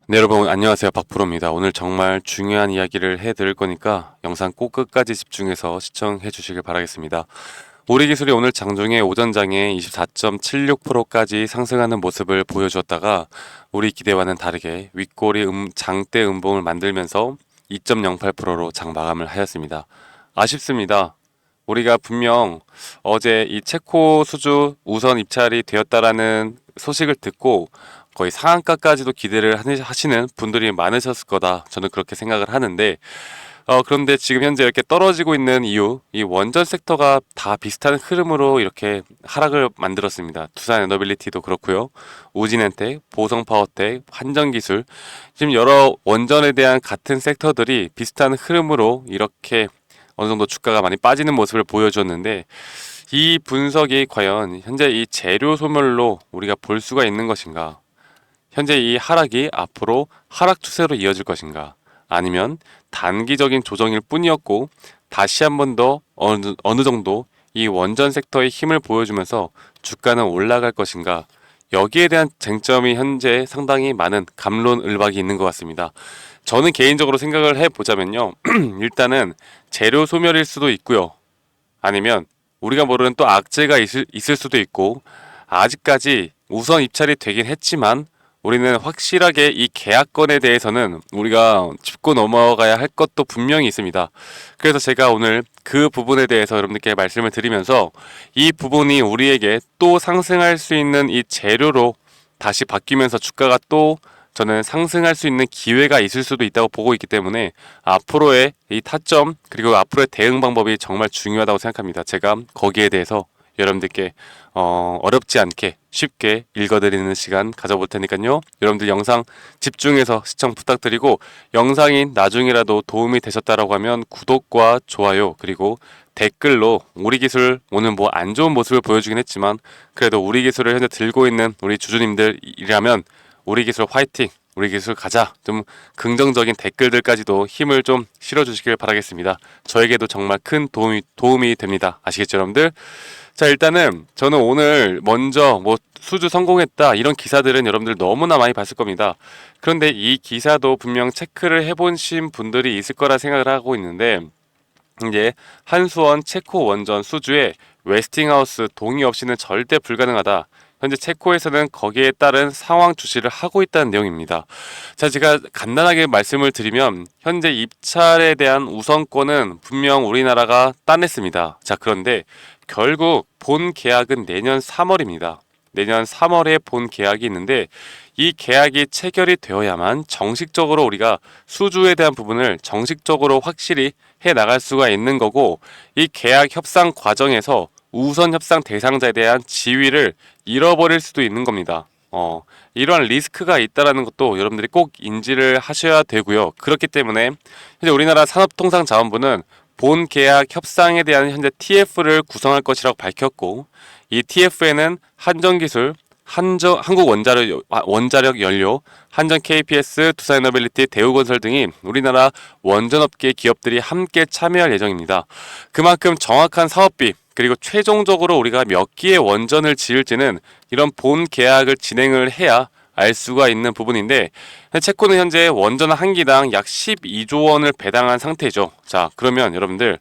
네, 여러분 안녕하세요. 박프로입니다. 오늘 정말 중요한 이야기를 해드릴 거니까 영상 꼭 끝까지 집중해서 시청해 주시길 바라겠습니다. 우리 기술이 오늘 장중에 오전장에 24.76%까지 상승하는 모습을 보여주었다가 우리 기대와는 다르게 윗꼬리 장대 음봉을 만들면서 2.08%로 장 마감을 하였습니다. 아쉽습니다. 우리가 분명 어제 이 체코 수주 우선 입찰이 되었다라는 소식을 듣고 거의 상한가까지도 기대를 하시는 분들이 많으셨을 거다. 저는 그렇게 생각을 하는데, 그런데 지금 현재 이렇게 떨어지고 있는 이유, 이 원전 섹터가 다 비슷한 흐름으로 이렇게 하락을 만들었습니다. 두산 에너빌리티도 그렇고요. 우진엔텍, 보성파워텍, 환전기술, 지금 여러 원전에 대한 같은 섹터들이 비슷한 흐름으로 이렇게 어느 정도 주가가 많이 빠지는 모습을 보여주었는데, 이 분석이 과연 현재 이 재료 소멸로 우리가 볼 수가 있는 것인가? 현재 이 하락이 앞으로 하락 추세로 이어질 것인가? 아니면 단기적인 조정일 뿐이었고 다시 한 번 더 어느 정도 이 원전 섹터의 힘을 보여주면서 주가는 올라갈 것인가? 여기에 대한 쟁점이 현재 상당히 많은 갑론을박이 있는 것 같습니다. 저는 개인적으로 생각을 해보자면요. 일단은 재료 소멸일 수도 있고요. 아니면 우리가 모르는 또 악재가 있을 수도 있고 아직까지 우선 입찰이 되긴 했지만 우리는 확실하게 이 계약건에 대해서는 우리가 짚고 넘어가야 할 것도 분명히 있습니다. 그래서 제가 오늘 그 부분에 대해서 여러분들께 말씀을 드리면서 이 부분이 우리에게 또 상승할 수 있는 이 재료로 다시 바뀌면서 주가가 또 저는 상승할 수 있는 기회가 있을 수도 있다고 보고 있기 때문에 앞으로의 이 타점 그리고 앞으로의 대응 방법이 정말 중요하다고 생각합니다. 제가 거기에 대해서 여러분들께 어렵지 않게 쉽게 읽어드리는 시간 가져볼 테니까요. 여러분들 영상 집중해서 시청 부탁드리고 영상이 나중이라도 도움이 되셨다라고 하면 구독과 좋아요 그리고 댓글로 우리 기술 오늘 뭐 안 좋은 모습을 보여주긴 했지만 그래도 우리 기술을 현재 들고 있는 우리 주주님들이라면 우리 기술 화이팅! 우리 기술 가자! 좀 긍정적인 댓글들까지도 힘을 좀 실어주시길 바라겠습니다. 저에게도 정말 큰 도움이 됩니다. 아시겠죠, 여러분들? 자, 일단은 저는 오늘 먼저 뭐 수주 성공했다 이런 기사들은 여러분들 너무나 많이 봤을 겁니다. 그런데 이 기사도 분명 체크를 해보신 분들이 있을 거라 생각을 하고 있는데 이제 한수원 체코 원전 수주에 웨스팅하우스 동의 없이는 절대 불가능하다. 현재 체코에서는 거기에 따른 상황 주시를 하고 있다는 내용입니다. 자, 제가 간단하게 말씀을 드리면 현재 입찰에 대한 우선권은 분명 우리나라가 따냈습니다. 자, 그런데 결국 본 계약은 내년 3월입니다. 내년 3월에 본 계약이 있는데 이 계약이 체결이 되어야만 정식적으로 우리가 수주에 대한 부분을 정식적으로 확실히 해 나갈 수가 있는 거고 이 계약 협상 과정에서 우선 협상 대상자에 대한 지위를 잃어버릴 수도 있는 겁니다. 이러한 리스크가 있다라는 것도 여러분들이 꼭 인지를 하셔야 되고요. 그렇기 때문에 현재 우리나라 산업통상자원부는 본 계약 협상에 대한 현재 TF를 구성할 것이라고 밝혔고 이 TF에는 한전기술, 원자력 연료, 한전 KPS, 두산에너빌리티, 대우건설 등이 우리나라 원전업계 기업들이 함께 참여할 예정입니다. 그만큼 정확한 사업비 그리고 최종적으로 우리가 몇 기의 원전을 지을지는 이런 본 계약을 진행을 해야 알 수가 있는 부분인데 체코는 현재 원전 한 기당 약 12조 원을 배당한 상태죠. 자, 그러면 여러분들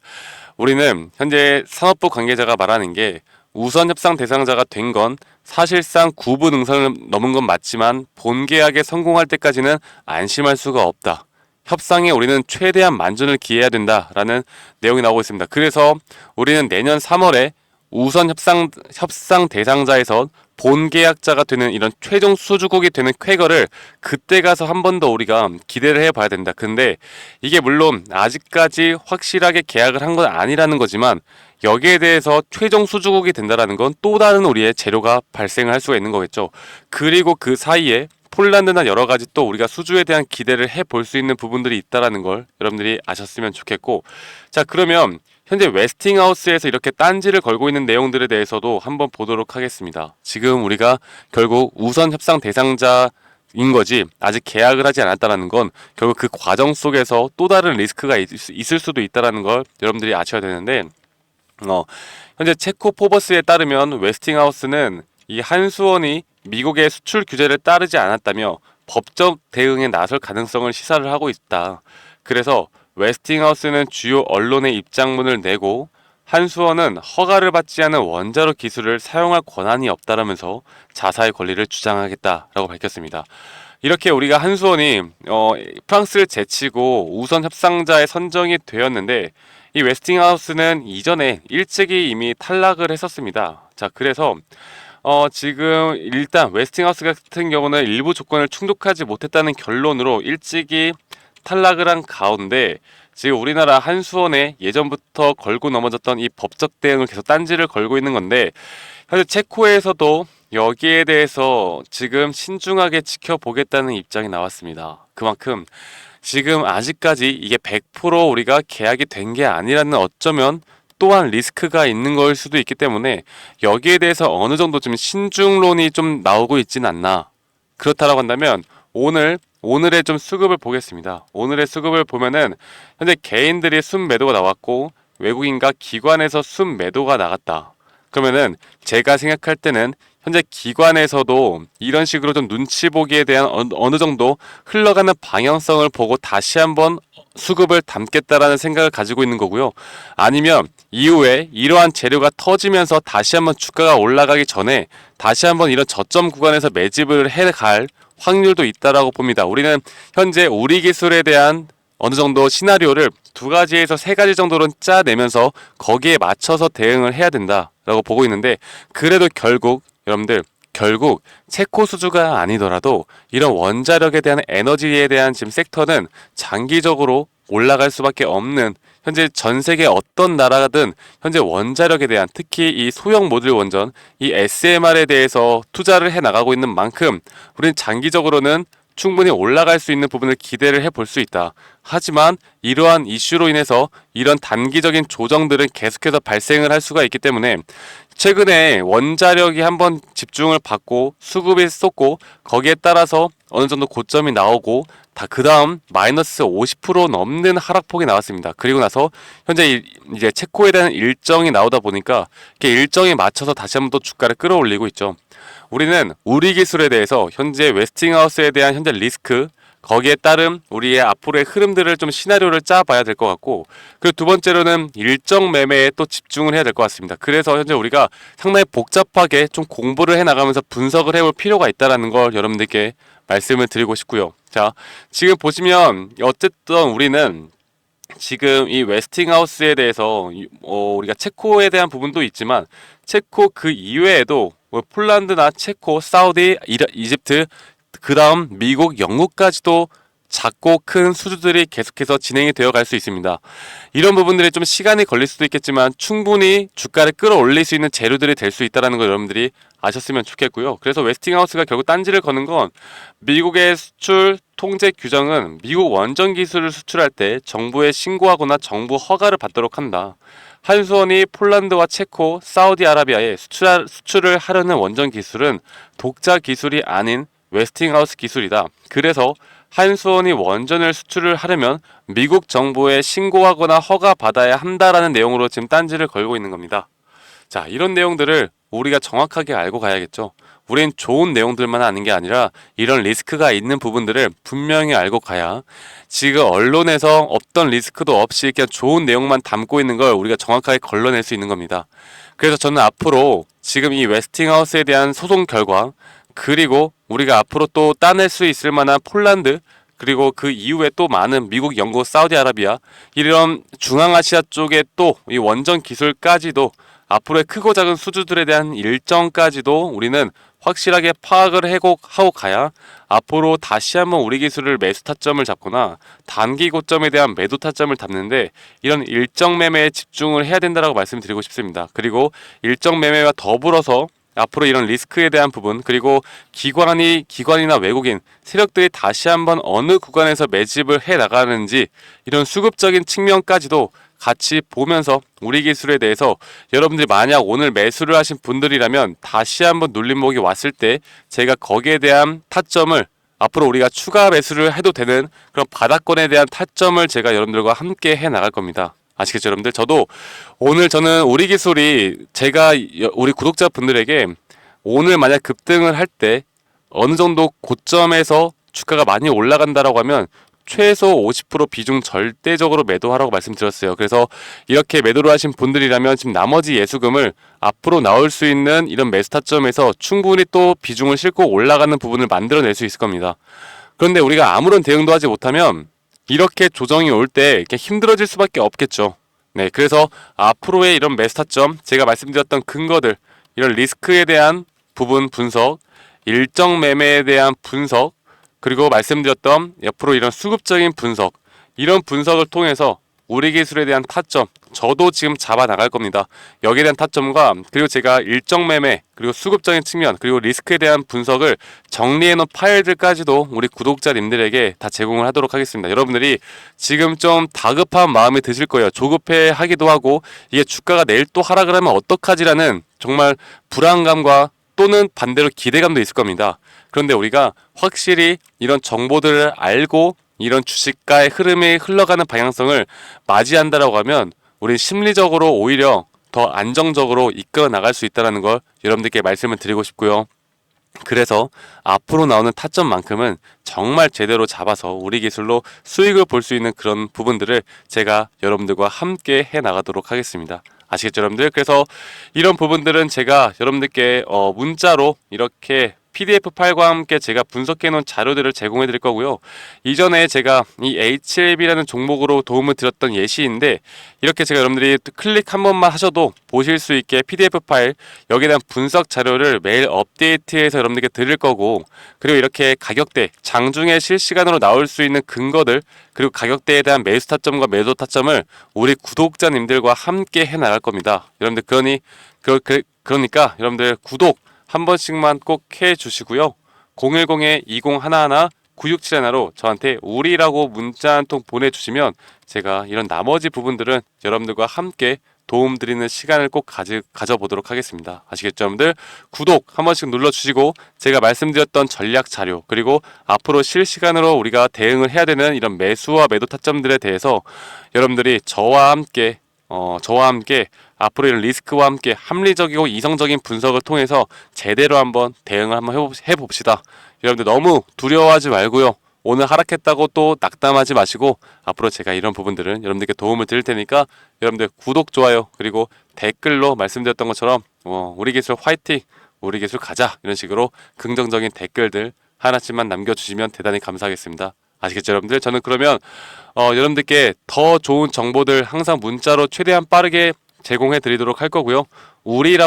우리는 현재 산업부 관계자가 말하는 게 우선 협상 대상자가 된 건 사실상 구분 응선을 넘은 건 맞지만 본 계약에 성공할 때까지는 안심할 수가 없다. 협상에 우리는 최대한 만전을 기해야 된다라는 내용이 나오고 있습니다. 그래서 우리는 내년 3월에 우선 협상 대상자에서 본 계약자가 되는 이런 최종 수주국이 되는 쾌거를 그때 가서 한 번 더 우리가 기대를 해봐야 된다. 근데 이게 물론 아직까지 확실하게 계약을 한 건 아니라는 거지만 여기에 대해서 최종 수주국이 된다라는 건 또 다른 우리의 재료가 발생을 할 수가 있는 거겠죠. 그리고 그 사이에 폴란드나 여러 가지 또 우리가 수주에 대한 기대를 해볼 수 있는 부분들이 있다라는 걸 여러분들이 아셨으면 좋겠고 자 그러면 현재 웨스팅하우스에서 이렇게 딴지를 걸고 있는 내용들에 대해서도 한번 보도록 하겠습니다. 지금 우리가 결국 우선 협상 대상자인 거지 아직 계약을 하지 않았다는 건 결국 그 과정 속에서 또 다른 리스크가 있을 수도 있다는 걸 여러분들이 아셔야 되는데 현재 체코 포버스에 따르면 웨스팅하우스는 이 한수원이 미국의 수출 규제를 따르지 않았다며 법적 대응에 나설 가능성을 시사를 하고 있다. 그래서 웨스팅하우스는 주요 언론의 입장문을 내고 한수원은 허가를 받지 않은 원자로 기술을 사용할 권한이 없다라면서 자사의 권리를 주장하겠다라고 밝혔습니다. 이렇게 우리가 한수원이 프랑스를 제치고 우선 협상자에 선정이 되었는데 이 웨스팅하우스는 이전에 일찍이 이미 탈락을 했었습니다. 자, 그래서 지금 일단 웨스팅하우스 같은 경우는 일부 조건을 충족하지 못했다는 결론으로 일찍이 탈락을 한 가운데 지금 우리나라 한수원에 예전부터 걸고 넘어졌던 이 법적 대응을 계속 딴지를 걸고 있는 건데 현재 체코에서도 여기에 대해서 지금 신중하게 지켜보겠다는 입장이 나왔습니다. 그만큼 지금 아직까지 이게 100% 우리가 계약이 된 게 아니라는 어쩌면 또한 리스크가 있는 걸 수도 있기 때문에 여기에 대해서 어느 정도 좀 신중론이 좀 나오고 있진 않나. 그렇다라고 한다면 오늘의 좀 수급을 보겠습니다. 오늘의 수급을 보면은 현재 개인들이 순 매도가 나왔고 외국인과 기관에서 순 매도가 나갔다. 그러면은 제가 생각할 때는 현재 기관에서도 이런 식으로 좀 눈치 보기에 대한 어느 정도 흘러가는 방향성을 보고 다시 한번 수급을 담겠다라는 생각을 가지고 있는 거고요. 아니면 이후에 이러한 재료가 터지면서 다시 한번 주가가 올라가기 전에 다시 한번 이런 저점 구간에서 매집을 해갈 확률도 있다라고 봅니다. 우리는 현재 우리 기술에 대한 어느 정도 시나리오를 2가지에서 3가지 정도는 짜내면서 거기에 맞춰서 대응을 해야 된다라고 보고 있는데 그래도 여러분들 결국 체코 수주가 아니더라도 이런 원자력에 대한 에너지에 대한 지금 섹터는 장기적으로 올라갈 수밖에 없는 현재 전 세계 어떤 나라든 현재 원자력에 대한 특히 이 소형 모듈 원전 이 SMR에 대해서 투자를 해 나가고 있는 만큼 우리는 장기적으로는 충분히 올라갈 수 있는 부분을 기대를 해볼 수 있다. 하지만 이러한 이슈로 인해서 이런 단기적인 조정들은 계속해서 발생을 할 수가 있기 때문에 최근에 원자력이 한번 집중을 받고 수급이 쏟고 거기에 따라서 어느 정도 고점이 나오고 다 그 다음 마이너스 50% 넘는 하락폭이 나왔습니다. 그리고 나서 현재 이제 체코에 대한 일정이 나오다 보니까 이렇게 일정에 맞춰서 다시 한번 또 주가를 끌어올리고 있죠. 우리는 우리 기술에 대해서 현재 웨스팅하우스에 대한 현재 리스크 거기에 따른 우리의 앞으로의 흐름들을 좀 시나리오를 짜봐야 될 것 같고 그리고 두 번째로는 일정 매매에 또 집중을 해야 될 것 같습니다. 그래서 현재 우리가 상당히 복잡하게 좀 공부를 해나가면서 분석을 해볼 필요가 있다는 걸 여러분들께 말씀을 드리고 싶고요. 자, 지금 보시면 어쨌든 우리는 지금 이 웨스팅하우스에 대해서 우리가 체코에 대한 부분도 있지만 체코 그 이외에도 폴란드나 체코, 사우디, 이집트 그 다음 미국, 영국까지도 작고 큰 수주들이 계속해서 진행이 되어 갈 수 있습니다. 이런 부분들이 좀 시간이 걸릴 수도 있겠지만 충분히 주가를 끌어올릴 수 있는 재료들이 될 수 있다는 걸 여러분들이 아셨으면 좋겠고요. 그래서 웨스팅하우스가 결국 딴지를 거는 건 미국의 수출 통제 규정은 미국 원전 기술을 수출할 때 정부에 신고하거나 정부 허가를 받도록 한다. 한수원이 폴란드와 체코, 사우디아라비아에 수출을 하려는 원전 기술은 독자 기술이 아닌 웨스팅하우스 기술이다. 그래서 한수원이 원전을 수출을 하려면 미국 정부에 신고하거나 허가 받아야 한다라는 내용으로 지금 딴지를 걸고 있는 겁니다. 자, 이런 내용들을 우리가 정확하게 알고 가야겠죠. 우린 좋은 내용들만 아는 게 아니라 이런 리스크가 있는 부분들을 분명히 알고 가야 지금 언론에서 어떤 리스크도 없이 그냥 좋은 내용만 담고 있는 걸 우리가 정확하게 걸러낼 수 있는 겁니다. 그래서 저는 앞으로 지금 이 웨스팅하우스에 대한 소송 결과 그리고 우리가 앞으로 또 따낼 수 있을 만한 폴란드 그리고 그 이후에 또 많은 미국, 영국, 사우디아라비아 이런 중앙아시아 쪽에 또 이 원전 기술까지도 앞으로의 크고 작은 수주들에 대한 일정까지도 우리는 확실하게 파악을 하고 가야 앞으로 다시 한번 우리 기술을 매수 타점을 잡거나 단기 고점에 대한 매도 타점을 잡는데 이런 일정 매매에 집중을 해야 된다고 말씀드리고 싶습니다. 그리고 일정 매매와 더불어서 앞으로 이런 리스크에 대한 부분 그리고 기관이나 외국인 세력들이 다시 한번 어느 구간에서 매집을 해 나가는지 이런 수급적인 측면까지도 같이 보면서 우리 기술에 대해서 여러분들이 만약 오늘 매수를 하신 분들이라면 다시 한번 눌림목이 왔을 때 제가 거기에 대한 타점을 앞으로 우리가 추가 매수를 해도 되는 그런 바닥권에 대한 타점을 제가 여러분들과 함께 해 나갈 겁니다. 아시겠죠, 여러분들? 저는 우리 기술이 제가 우리 구독자분들에게 오늘 만약 급등을 할 때 어느 정도 고점에서 주가가 많이 올라간다라고 하면 최소 50% 비중 절대적으로 매도하라고 말씀드렸어요. 그래서 이렇게 매도를 하신 분들이라면 지금 나머지 예수금을 앞으로 나올 수 있는 이런 매수 타점에서 충분히 또 비중을 싣고 올라가는 부분을 만들어낼 수 있을 겁니다. 그런데 우리가 아무런 대응도 하지 못하면 이렇게 조정이 올 때 힘들어질 수밖에 없겠죠. 네, 그래서 앞으로의 이런 매수 타점, 제가 말씀드렸던 근거들, 이런 리스크에 대한 부분 분석, 일정 매매에 대한 분석, 그리고 말씀드렸던 옆으로 이런 수급적인 분석, 이런 분석을 통해서 우리 기술에 대한 타점, 저도 지금 잡아 나갈 겁니다. 여기에 대한 타점과 그리고 제가 일정 매매, 그리고 수급적인 측면, 그리고 리스크에 대한 분석을 정리해 놓은 파일들까지도 우리 구독자님들에게 다 제공을 하도록 하겠습니다. 여러분들이 지금 좀 다급한 마음이 드실 거예요. 조급해 하기도 하고, 이게 주가가 내일 또 하락을 하면 어떡하지라는 정말 불안감과 또는 반대로 기대감도 있을 겁니다. 그런데 우리가 확실히 이런 정보들을 알고 이런 주식가의 흐름이 흘러가는 방향성을 맞이한다라고 하면 우린 심리적으로 오히려 더 안정적으로 이끌어 나갈 수 있다는 걸 여러분들께 말씀을 드리고 싶고요. 그래서 앞으로 나오는 타점만큼은 정말 제대로 잡아서 우리 기술로 수익을 볼 수 있는 그런 부분들을 제가 여러분들과 함께 해 나가도록 하겠습니다. 아시겠죠, 여러분들? 그래서 이런 부분들은 제가 여러분들께 문자로 이렇게 PDF 파일과 함께 제가 분석해 놓은 자료들을 제공해 드릴 거고요. 이전에 제가 이 HLB라는 종목으로 도움을 드렸던 예시인데, 이렇게 제가 여러분들이 클릭 한 번만 하셔도 보실 수 있게 PDF 파일, 여기에 대한 분석 자료를 매일 업데이트해서 여러분들께 드릴 거고, 그리고 이렇게 가격대, 장중에 실시간으로 나올 수 있는 근거들, 그리고 가격대에 대한 매수 타점과 매도 타점을 우리 구독자님들과 함께 해 나갈 겁니다. 여러분들 그러니까 여러분들 구독 한 번씩만 꼭 해주시고요. 010-2011-9671로 저한테 우리라고 문자 한 통 보내주시면 제가 이런 나머지 부분들은 여러분들과 함께 도움드리는 시간을 꼭 가져보도록 하겠습니다. 아시겠죠, 여러분들? 구독 한 번씩 눌러주시고, 제가 말씀드렸던 전략 자료, 그리고 앞으로 실시간으로 우리가 대응을 해야 되는 이런 매수와 매도 타점들에 대해서 여러분들이 저와 함께 앞으로 이런 리스크와 함께 합리적이고 이성적인 분석을 통해서 제대로 한번 대응을 한번 해봅시다. 여러분들 너무 두려워하지 말고요. 오늘 하락했다고 또 낙담하지 마시고, 앞으로 제가 이런 부분들은 여러분들께 도움을 드릴 테니까 여러분들 구독, 좋아요, 그리고 댓글로 말씀드렸던 것처럼 우리 기술 화이팅, 우리 기술 가자, 이런 식으로 긍정적인 댓글들 하나씩만 남겨주시면 대단히 감사하겠습니다. 아시겠죠, 여러분들? 저는 그러면 여러분들께 더 좋은 정보들 항상 문자로 최대한 빠르게 제공해 드리도록 할 거고요. 우리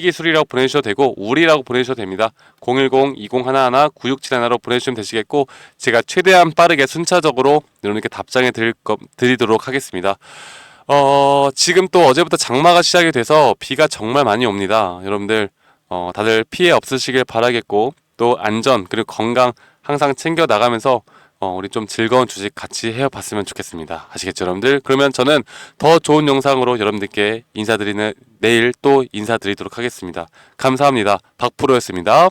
기술이라고 보내주셔도 되고, 우리라고 보내주셔도 됩니다. 010-2011-9671로 보내주시면 되시겠고, 제가 최대한 빠르게 순차적으로 여러분께 답장해 드리도록 하겠습니다. 지금 또 어제부터 장마가 시작이 돼서 비가 정말 많이 옵니다. 여러분들 다들 피해 없으시길 바라겠고, 또 안전 그리고 건강 항상 챙겨 나가면서 우리 좀 즐거운 주식 같이 해봤으면 좋겠습니다. 아시겠죠, 여러분들? 그러면 저는 더 좋은 영상으로 여러분들께 내일 또 인사드리도록 하겠습니다. 감사합니다. 박프로였습니다.